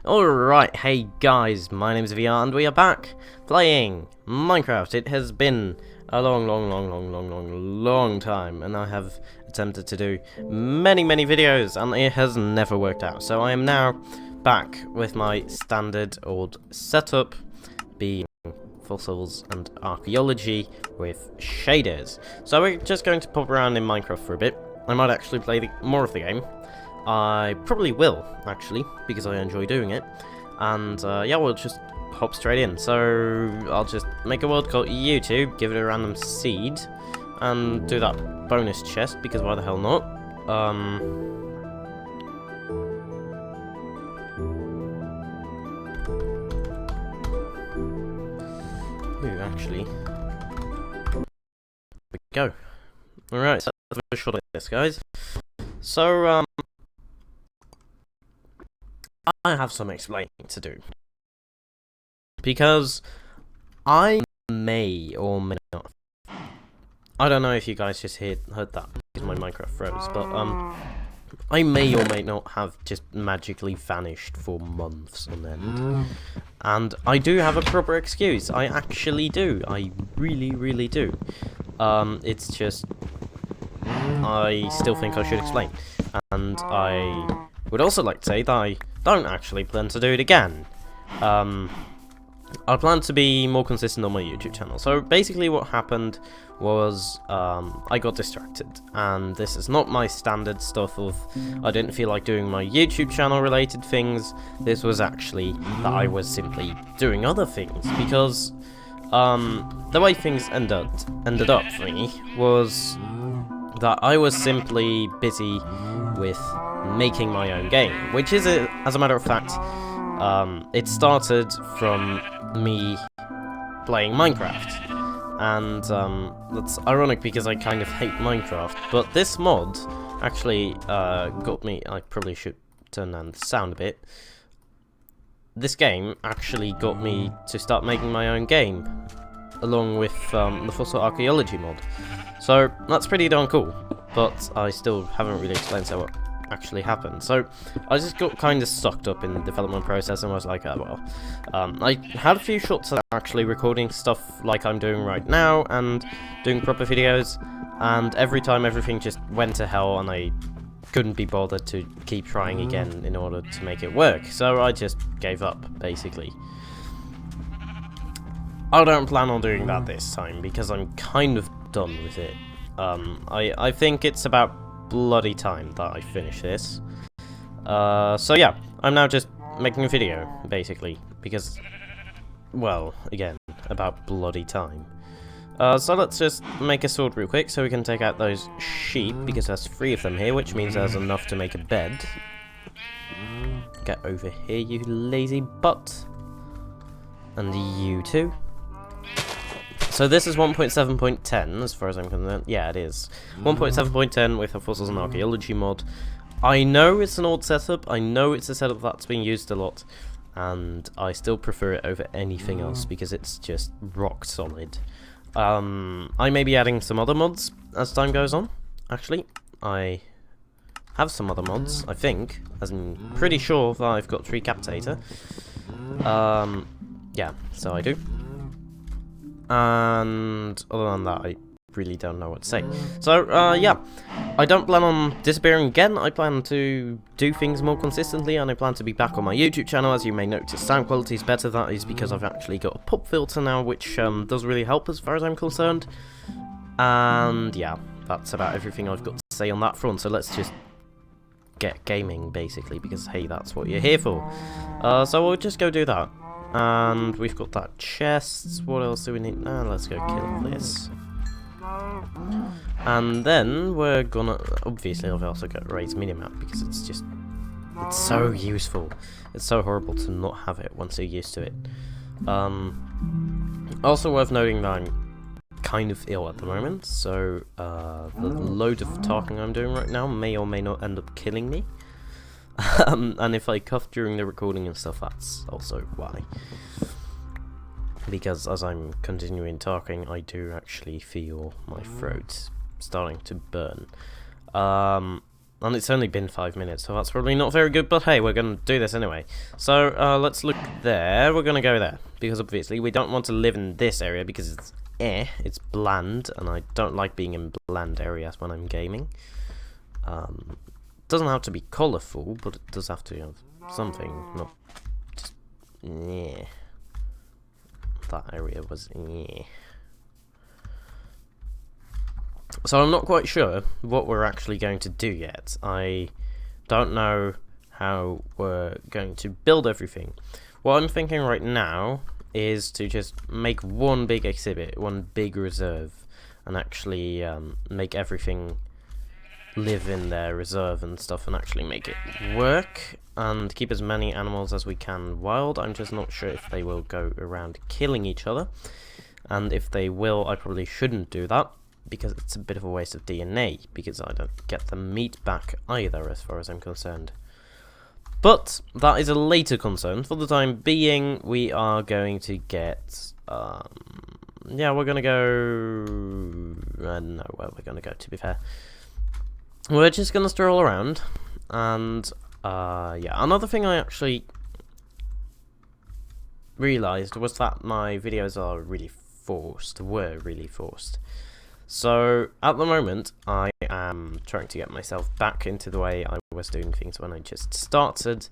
Alright, hey guys, my name is VR and we are back playing Minecraft. It has been a long time, and I have attempted to do many videos and it has never worked out. So I am now back with my standard old setup, being Fossils and Archeology with shaders. So we're just going to pop around in Minecraft for a bit. I might actually play more of the game. I probably will, actually, because I enjoy doing it. And, yeah, we'll just hop straight in. So, I'll just make a world called YouTube, give it a random seed, and do that bonus chest, because why the hell not? Ooh, actually. There we go. Alright, so that's a shot like this, guys. So, I have some explaining to do, because I may or may not, I don't know if you guys just heard that because my Minecraft froze, but I may or may not have just magically vanished for months on end, and I do have a proper excuse. I actually do. I really do. It's just I still think I should explain, and I would also like to say that I don't actually plan to do it again. I plan to be more consistent on my YouTube channel. So basically what happened was I got distracted, and this is not my standard stuff of I didn't feel like doing my YouTube channel related things. This was actually that I was simply doing other things, because the way things ended up for me was that I was simply busy with making my own game, which is, as a matter of fact, it started from me playing Minecraft, and that's ironic because I kind of hate Minecraft, but this mod actually got me. I probably should turn down the sound a bit. This game actually got me to start making my own game, along with the Fossils Archeology mod. So that's pretty darn cool, but I still haven't really explained what actually happened. So I just got kind of sucked up in the development process and was like, oh well. I had a few shots at actually recording stuff like I'm doing right now and doing proper videos, and every time everything just went to hell and I couldn't be bothered to keep trying again in order to make it work. So I just gave up, basically. I don't plan on doing that this time because I'm kind of done with it. I think it's about bloody time that I finish this. So yeah, I'm now just making a video, basically, because, well, again, about bloody time. So let's just make a sword real quick so we can take out those sheep, because there's 3 of them here, which means there's enough to make a bed. Get over here, you lazy butt. And you too. So this is 1.7.10 as far as I'm concerned. Yeah, it is. 1.7.10 with a Fossils and Archaeology mod. I know it's an old setup. I know it's a setup that's being used a lot. And I still prefer it over anything else because it's just rock solid. I may be adding some other mods as time goes on. Actually, I have some other mods, I think. As I'm pretty sure that I've got Recapitator. Yeah, so I do. And other than that, I really don't know what to say. So, yeah, I don't plan on disappearing again. I plan to do things more consistently, and I plan to be back on my YouTube channel. As you may notice, sound quality is better. That is because I've actually got a pop filter now, which does really help as far as I'm concerned. And yeah, that's about everything I've got to say on that front. So let's just get gaming, basically, because hey, that's what you're here for. So we'll just go do that. And we've got that chest. What else do we need? Let's go kill this. And then we're gonna... Obviously, I've also got raise minimap because it's just... It's so useful. It's so horrible to not have it once you're used to it. Also worth noting that I'm kind of ill at the moment. So the load of talking I'm doing right now may or may not end up killing me. And if I cough during the recording and stuff, that's also why. Because as I'm continuing talking, I do actually feel my throat starting to burn. And it's only been 5 minutes, so that's probably not very good, but hey, we're going to do this anyway. So, let's look there. We're going to go there, because obviously we don't want to live in this area, because it's bland, and I don't like being in bland areas when I'm gaming. It doesn't have to be colourful, but it does have to have something, not just, yeah. That area was, yeah. So I'm not quite sure what we're actually going to do yet. I don't know how we're going to build everything. What I'm thinking right now is to just make one big exhibit, one big reserve, and actually make everything live in their reserve and stuff, and actually make it work, and keep as many animals as we can wild. I'm just not sure if they will go around killing each other, and if they will, I probably shouldn't do that, because it's a bit of a waste of DNA, because I don't get the meat back either, as far as I'm concerned. But that is a later concern. For the time being, we are going to get, yeah, we're going to go, I don't know where we're going to go, to be fair. We're just going to stroll around, and, yeah, another thing I actually realised was that my videos are really forced, were really forced. So, at the moment, I am trying to get myself back into the way I was doing things when I just started,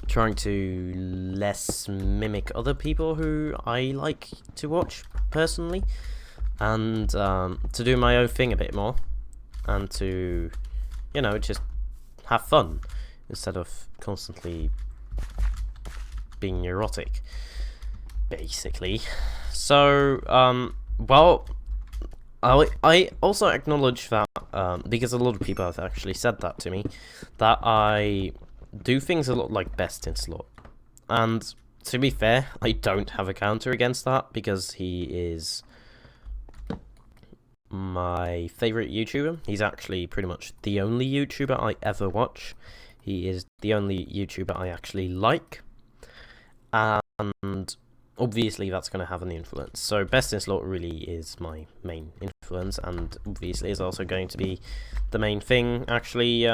trying to less mimic other people who I like to watch, personally, and to do my own thing a bit more, and to, you know, just have fun, instead of constantly being neurotic, basically. So, well, I also acknowledge that, because a lot of people have actually said that to me, that I do things a lot like Best in Slot. And to be fair, I don't have a counter against that, because he is my favourite YouTuber. He's actually pretty much the only YouTuber I ever watch. He is the only YouTuber I actually like. And obviously that's going to have an influence. So Best in Slot really is my main influence, and obviously is also going to be the main thing actually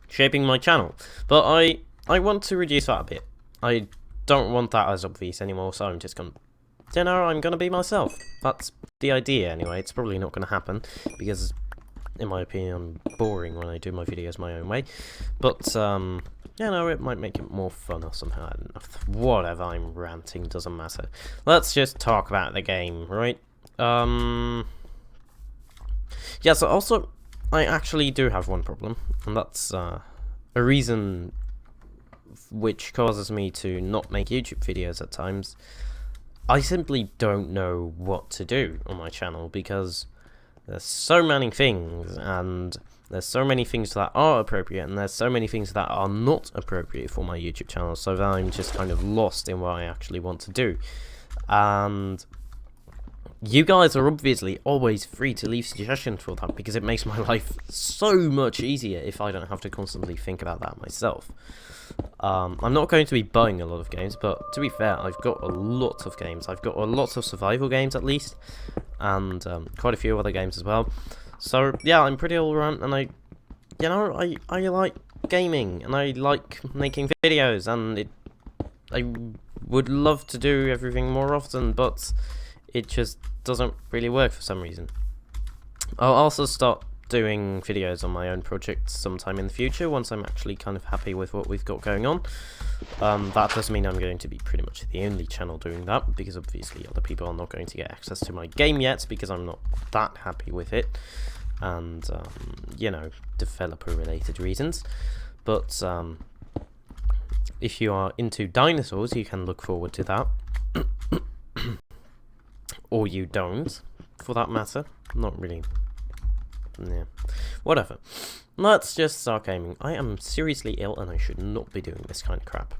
shaping my channel. But I want to reduce that a bit. I don't want that as obvious anymore, so I'm just going to, you know, I'm going to be myself. That's the idea anyway. It's probably not going to happen, because in my opinion I'm boring when I do my videos my own way. But you know, it might make it more fun or somehow. I don't know. Whatever, I'm ranting, doesn't matter. Let's just talk about the game, right? Yeah, so also, I actually do have one problem, and that's a reason which causes me to not make YouTube videos at times. I simply don't know what to do on my channel, because there's so many things, and there's so many things that are appropriate, and there's so many things that are not appropriate for my YouTube channel, so that I'm just kind of lost in what I actually want to do. And you guys are obviously always free to leave suggestions for that, because it makes my life so much easier if I don't have to constantly think about that myself. I'm not going to be buying a lot of games, but to be fair, I've got a lot of games. I've got a lot of survival games, at least, and quite a few other games as well. So yeah, I'm pretty all around, and I like gaming, and I like making videos, and I would love to do everything more often, but it just doesn't really work for some reason. I'll also start doing videos on my own projects sometime in the future, once I'm actually kind of happy with what we've got going on. That does mean I'm going to be pretty much the only channel doing that, because obviously other people are not going to get access to my game yet, because I'm not that happy with it, and you know, developer related reasons. But if you are into dinosaurs, you can look forward to that. Or you don't, for that matter. Not really. Yeah, whatever. Let's just start gaming. I am seriously ill, and I should not be doing this kind of crap.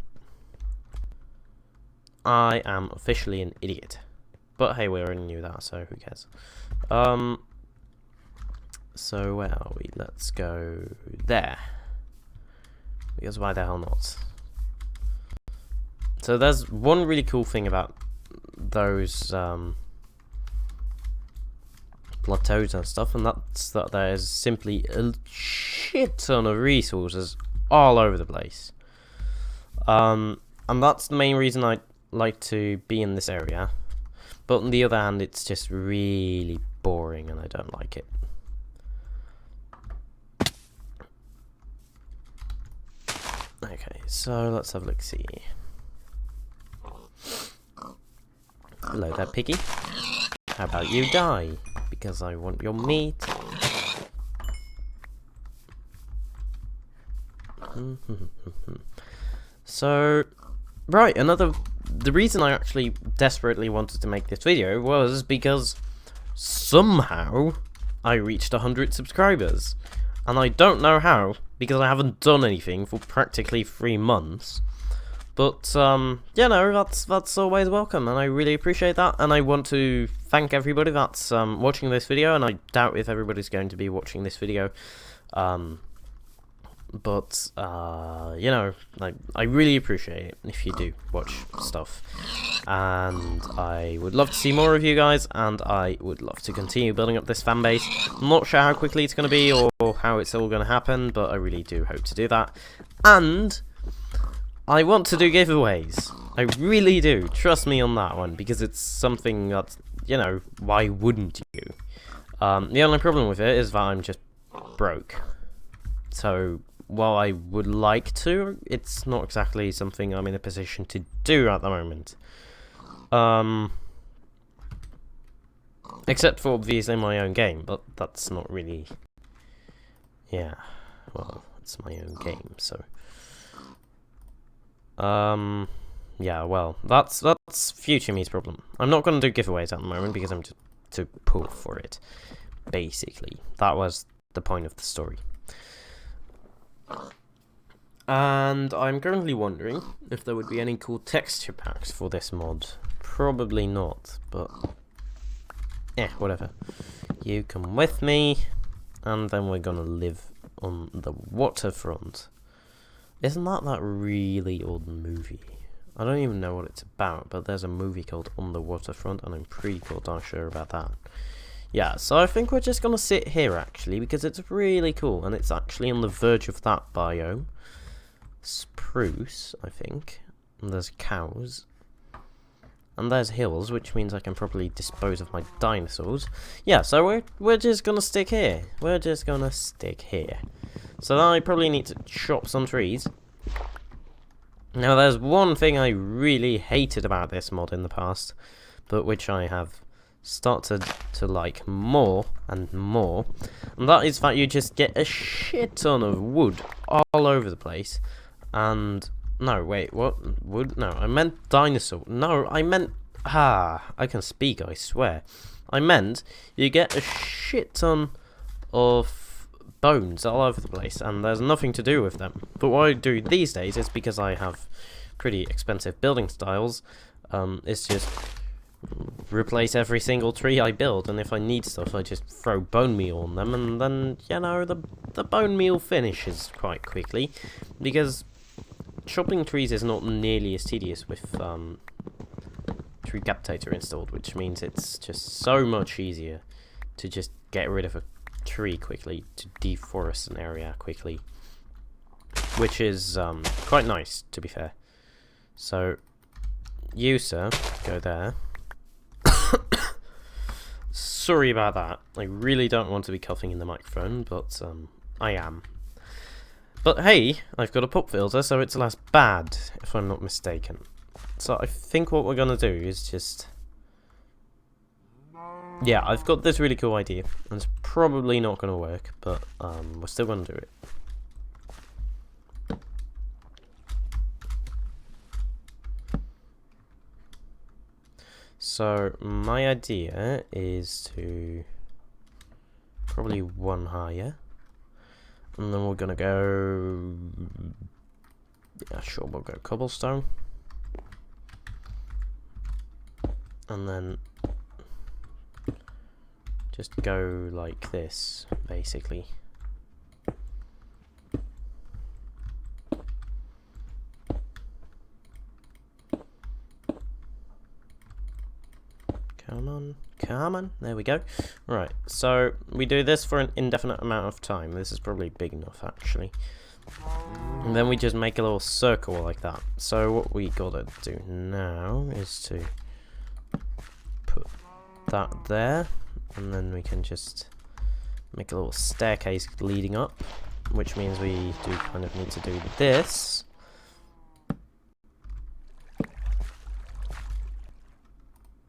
I am officially an idiot. But hey, we already knew that, so who cares? So where are we? Let's go there. Because why the hell not? So there's one really cool thing about those plateaus and stuff, and that's that there's simply a shit ton of resources all over the place. And that's the main reason I like to be in this area. But on the other hand, it's just really boring and I don't like it. Okay, so let's have a look, see. Hello there, piggy. How about you die? Because I want your meat. So, right, the reason I actually desperately wanted to make this video was because somehow I reached 100 subscribers. And I don't know how, because I haven't done anything for practically 3 months. But, you know, that's always welcome, and I really appreciate that. And I want to thank everybody that's watching this video, and I doubt if everybody's going to be watching this video. But, you know, I really appreciate it if you do watch stuff. And I would love to see more of you guys, and I would love to continue building up this fan base. I'm not sure how quickly it's going to be or how it's all going to happen, but I really do hope to do that. And I want to do giveaways. I really do. Trust me on that one, because it's something that, you know, why wouldn't you? The only problem with it is that I'm just broke. So, while I would like to, it's not exactly something I'm in a position to do at the moment. Except for obviously my own game, but that's not really... Yeah, well, it's my own game, so... Yeah, well, that's future me's problem. I'm not going to do giveaways at the moment because I'm just too poor for it. Basically, that was the point of the story. And I'm currently wondering if there would be any cool texture packs for this mod. Probably not, but whatever. You come with me, and then we're gonna live on the waterfront. Isn't that really old movie? I don't even know what it's about, but there's a movie called On the Waterfront, and I'm pretty darn sure about that. Yeah, so I think we're just gonna sit here actually, because it's really cool, and it's actually on the verge of that biome. Spruce, I think. And there's cows. And there's hills, which means I can probably dispose of my dinosaurs. Yeah, so we're just gonna stick here. We're just gonna stick here. So then I probably need to chop some trees. Now there's one thing I really hated about this mod in the past, but which I have started to like more and more, and that is that you just get a shit ton of wood all over the place. And no, wait, what? Wood? No, I meant dinosaur. No, I meant I can speak, I swear. I meant you get a shit ton of bones all over the place, and there's nothing to do with them. But what I do these days is, because I have pretty expensive building styles, is just replace every single tree I build, and if I need stuff I just throw bone meal on them, and then, you know, the bone meal finishes quite quickly, because chopping trees is not nearly as tedious with tree captator installed, which means it's just so much easier to just get rid of a tree quickly, to deforest an area quickly, which is quite nice, to be fair. So you, sir, go there. Sorry about that. I really don't want to be coughing in the microphone, but I am. But hey, I've got a pop filter, so it's less bad, if I'm not mistaken. So I think what we're gonna do is just... Yeah, I've got this really cool idea, and it's probably not gonna work, but we're still gonna do it. So my idea is to probably one higher, and then we're gonna go, yeah, sure, we'll go cobblestone, and then just go like this, basically. Come on, come on. There we go. Right, so we do this for an indefinite amount of time. This is probably big enough, actually. And then we just make a little circle like that. So what we gotta do now is to put that there, and then we can just make a little staircase leading up, which means we do kind of need to do this.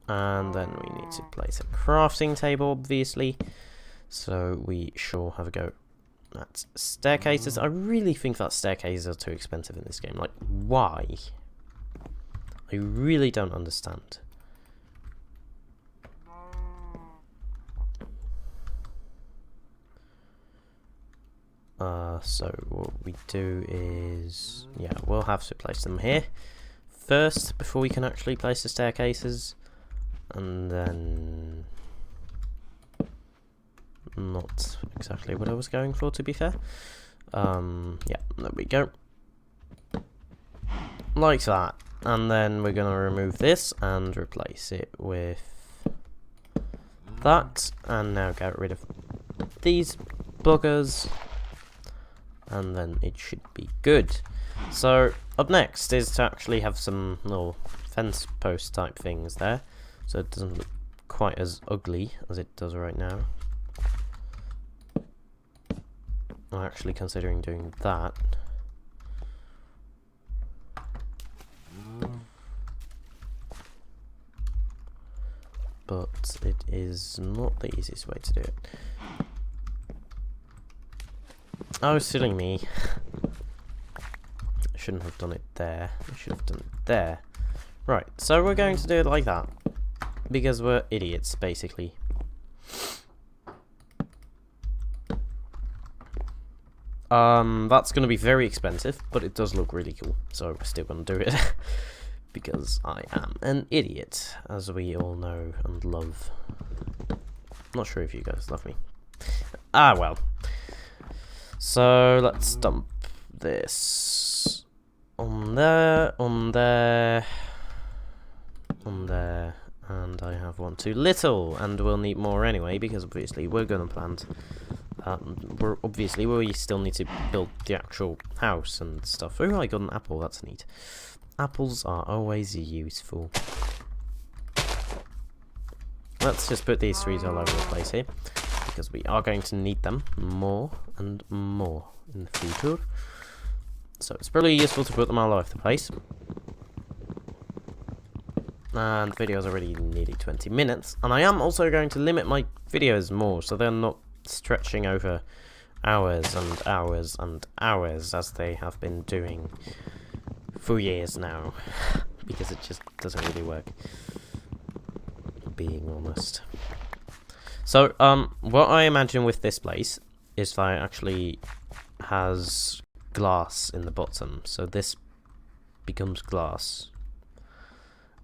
And then we need to place a crafting table, obviously. So we sure have a go at staircases. I really think that staircases are too expensive in this game. Like, why? I really don't understand. So what we do is, yeah, we'll have to place them here first before we can actually place the staircases, and then not exactly what I was going for, to be fair. Yeah, there we go, like that, and then we're gonna remove this and replace it with that, and now get rid of these buggers. And then it should be good. So up next is to actually have some little fence post type things there, so it doesn't look quite as ugly as it does right now. I'm actually considering doing that. But it is not the easiest way to do it. Oh, silly me. I shouldn't have done it there. I should have done it there. Right, so we're going to do it like that. Because we're idiots, basically. That's going to be very expensive, but it does look really cool. So we're still going to do it. Because I am an idiot, as we all know and love. Not sure if you guys love me. Ah, well. So let's dump this on there, on there, on there, and I have one too little, and we'll need more anyway, because obviously we're going to plant, we still need to build the actual house and stuff. Oh, I got an apple, that's neat. Apples are always useful. Let's just put these trees all over the place here, because we are going to need them more and more in the future. So it's pretty useful to put them all over the place. And the video's already nearly 20 minutes. And I am also going to limit my videos more, so they're not stretching over hours and hours and hours, as they have been doing for years now. Because it just doesn't really work, being honest. So, what I imagine with this place is that it actually has glass in the bottom. So this becomes glass.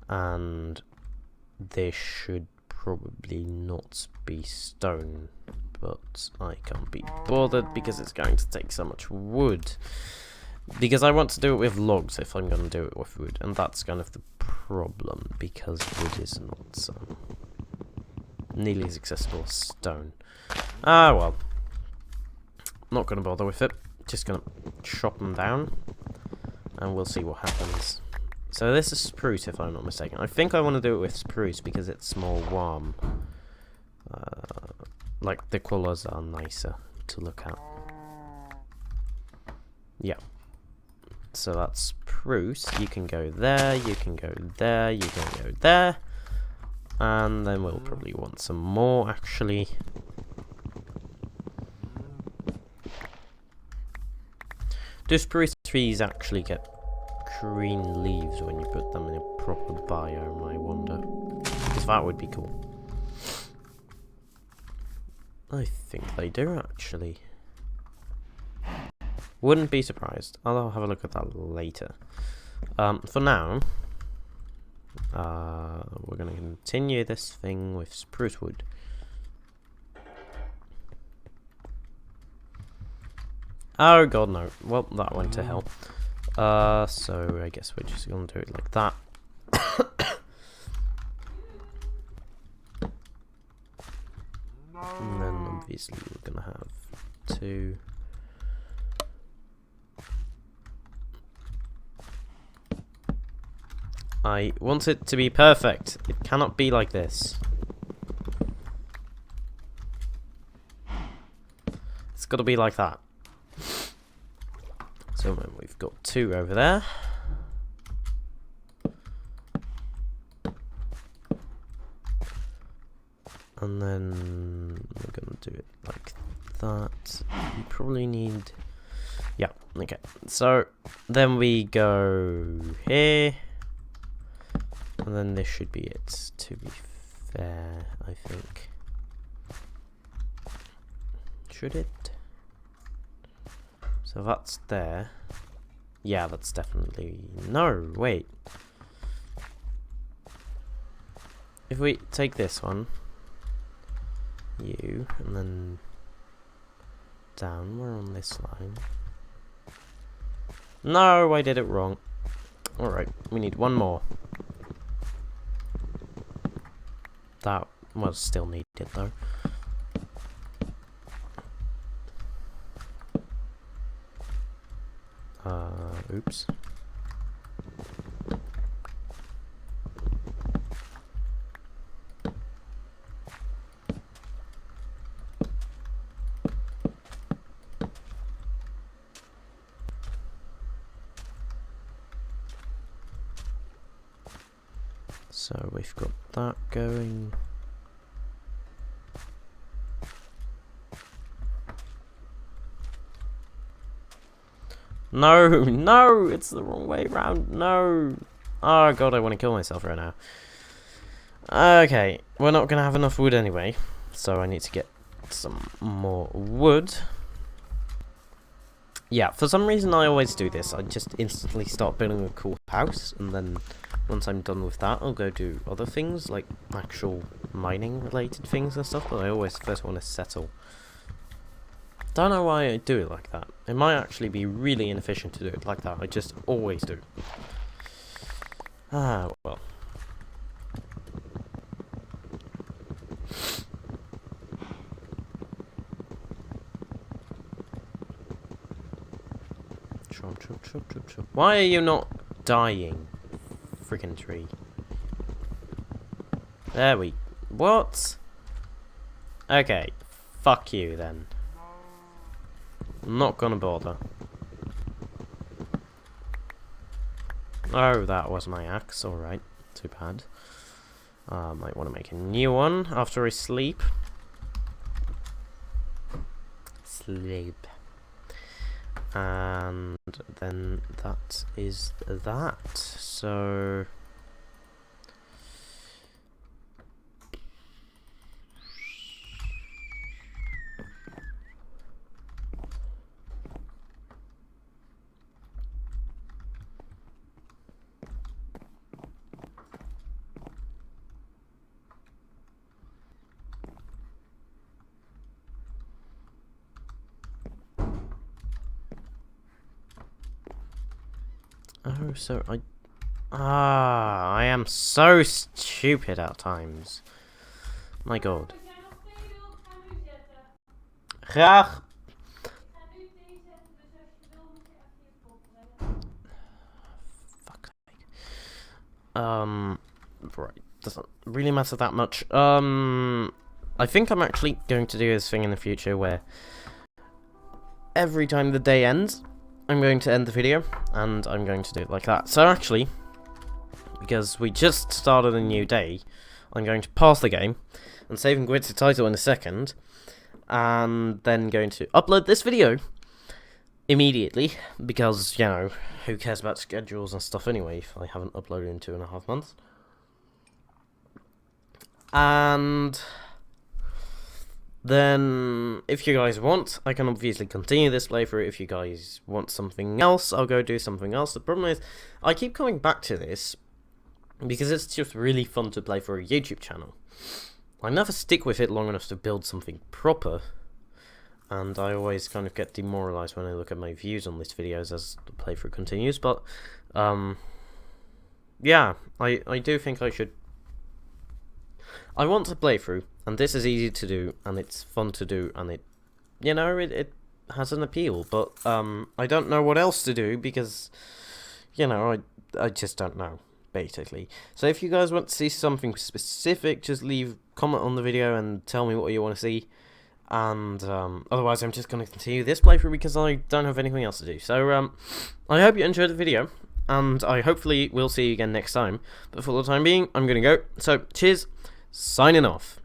And this should probably not be stone. But I can't be bothered because it's going to take so much wood. Because I want to do it with logs if I'm going to do it with wood. And that's kind of the problem, because wood is not nearly as accessible as stone. Ah, well. Not going to bother with it. Just going to chop them down. And we'll see what happens. So this is spruce, if I'm not mistaken. I think I want to do it with spruce because it's more warm. Like, the colours are nicer to look at. Yeah. So that's spruce. You can go there, you can go there, you can go there. And then we'll probably want some more, actually. Do spruce trees actually get green leaves when you put them in a proper biome, I wonder? Because that would be cool. I think they do, actually. Wouldn't be surprised. I'll have a look at that later. For now, we're going to continue this thing with spruce wood. Oh god, no. Well, that went to hell. So I guess we're just going to do it like that. obviously we're gonna have 2. I want it to be perfect. It cannot be like this. It's got to be like that. So then we've got 2 over there. And then we're going to do it like that. You probably need... Yeah, okay. So then we go here. And then this should be it, to be fair, I think. Should it? So that's there. Yeah, that's definitely... No, wait. If we take this one, you, and then down, we're on this line. No, I did it wrong. Alright, we need 1 more. That was still needed though. Oops. So we've got that going. No, no, it's the wrong way round. No. Oh god, I want to kill myself right now. Okay, we're not gonna have enough wood anyway, so I need to get some more wood. Yeah, for some reason I always do this. I just instantly start building a cool house, and then once I'm done with that, I'll go do other things, like actual mining related things and stuff, but I always first want to settle. Don't know why I do it like that. It might actually be really inefficient to do it like that. I just always do. Ah, well. Chop, chop, chop, chop, chop. Why are you not dying? Freaking tree. There we... What? Okay. Fuck you then. I'm not gonna bother. Oh, that was my axe. Alright. Too bad. Might want to make a new one after I sleep. Sleep. And then that is that. So... Oh, so I am so stupid at times. My god. Graag. Fuck. Right. Doesn't really matter that much. I think I'm actually going to do this thing in the future where every time the day ends, I'm going to end the video, and I'm going to do it like that. So actually, because we just started a new day, I'm going to pause the game, and save and quit the title in a second, and then going to upload this video immediately, because, you know, who cares about schedules and stuff anyway, if I haven't uploaded in 2.5 months. And... then, if you guys want, I can obviously continue this playthrough. If you guys want something else, I'll go do something else. The problem is, I keep coming back to this, because it's just really fun to play for a YouTube channel. I never stick with it long enough to build something proper, and I always kind of get demoralized when I look at my views on these videos as the playthrough continues, but, yeah, I do think I should... I want to play through And this is easy to do, and it's fun to do, and it, you know, it has an appeal. But I don't know what else to do because, you know, I just don't know, basically. So if you guys want to see something specific, just leave a comment on the video and tell me what you want to see. And otherwise, I'm just going to continue this playthrough because I don't have anything else to do. So I hope you enjoyed the video, and I hopefully will see you again next time. But for the time being, I'm going to go. So cheers, signing off.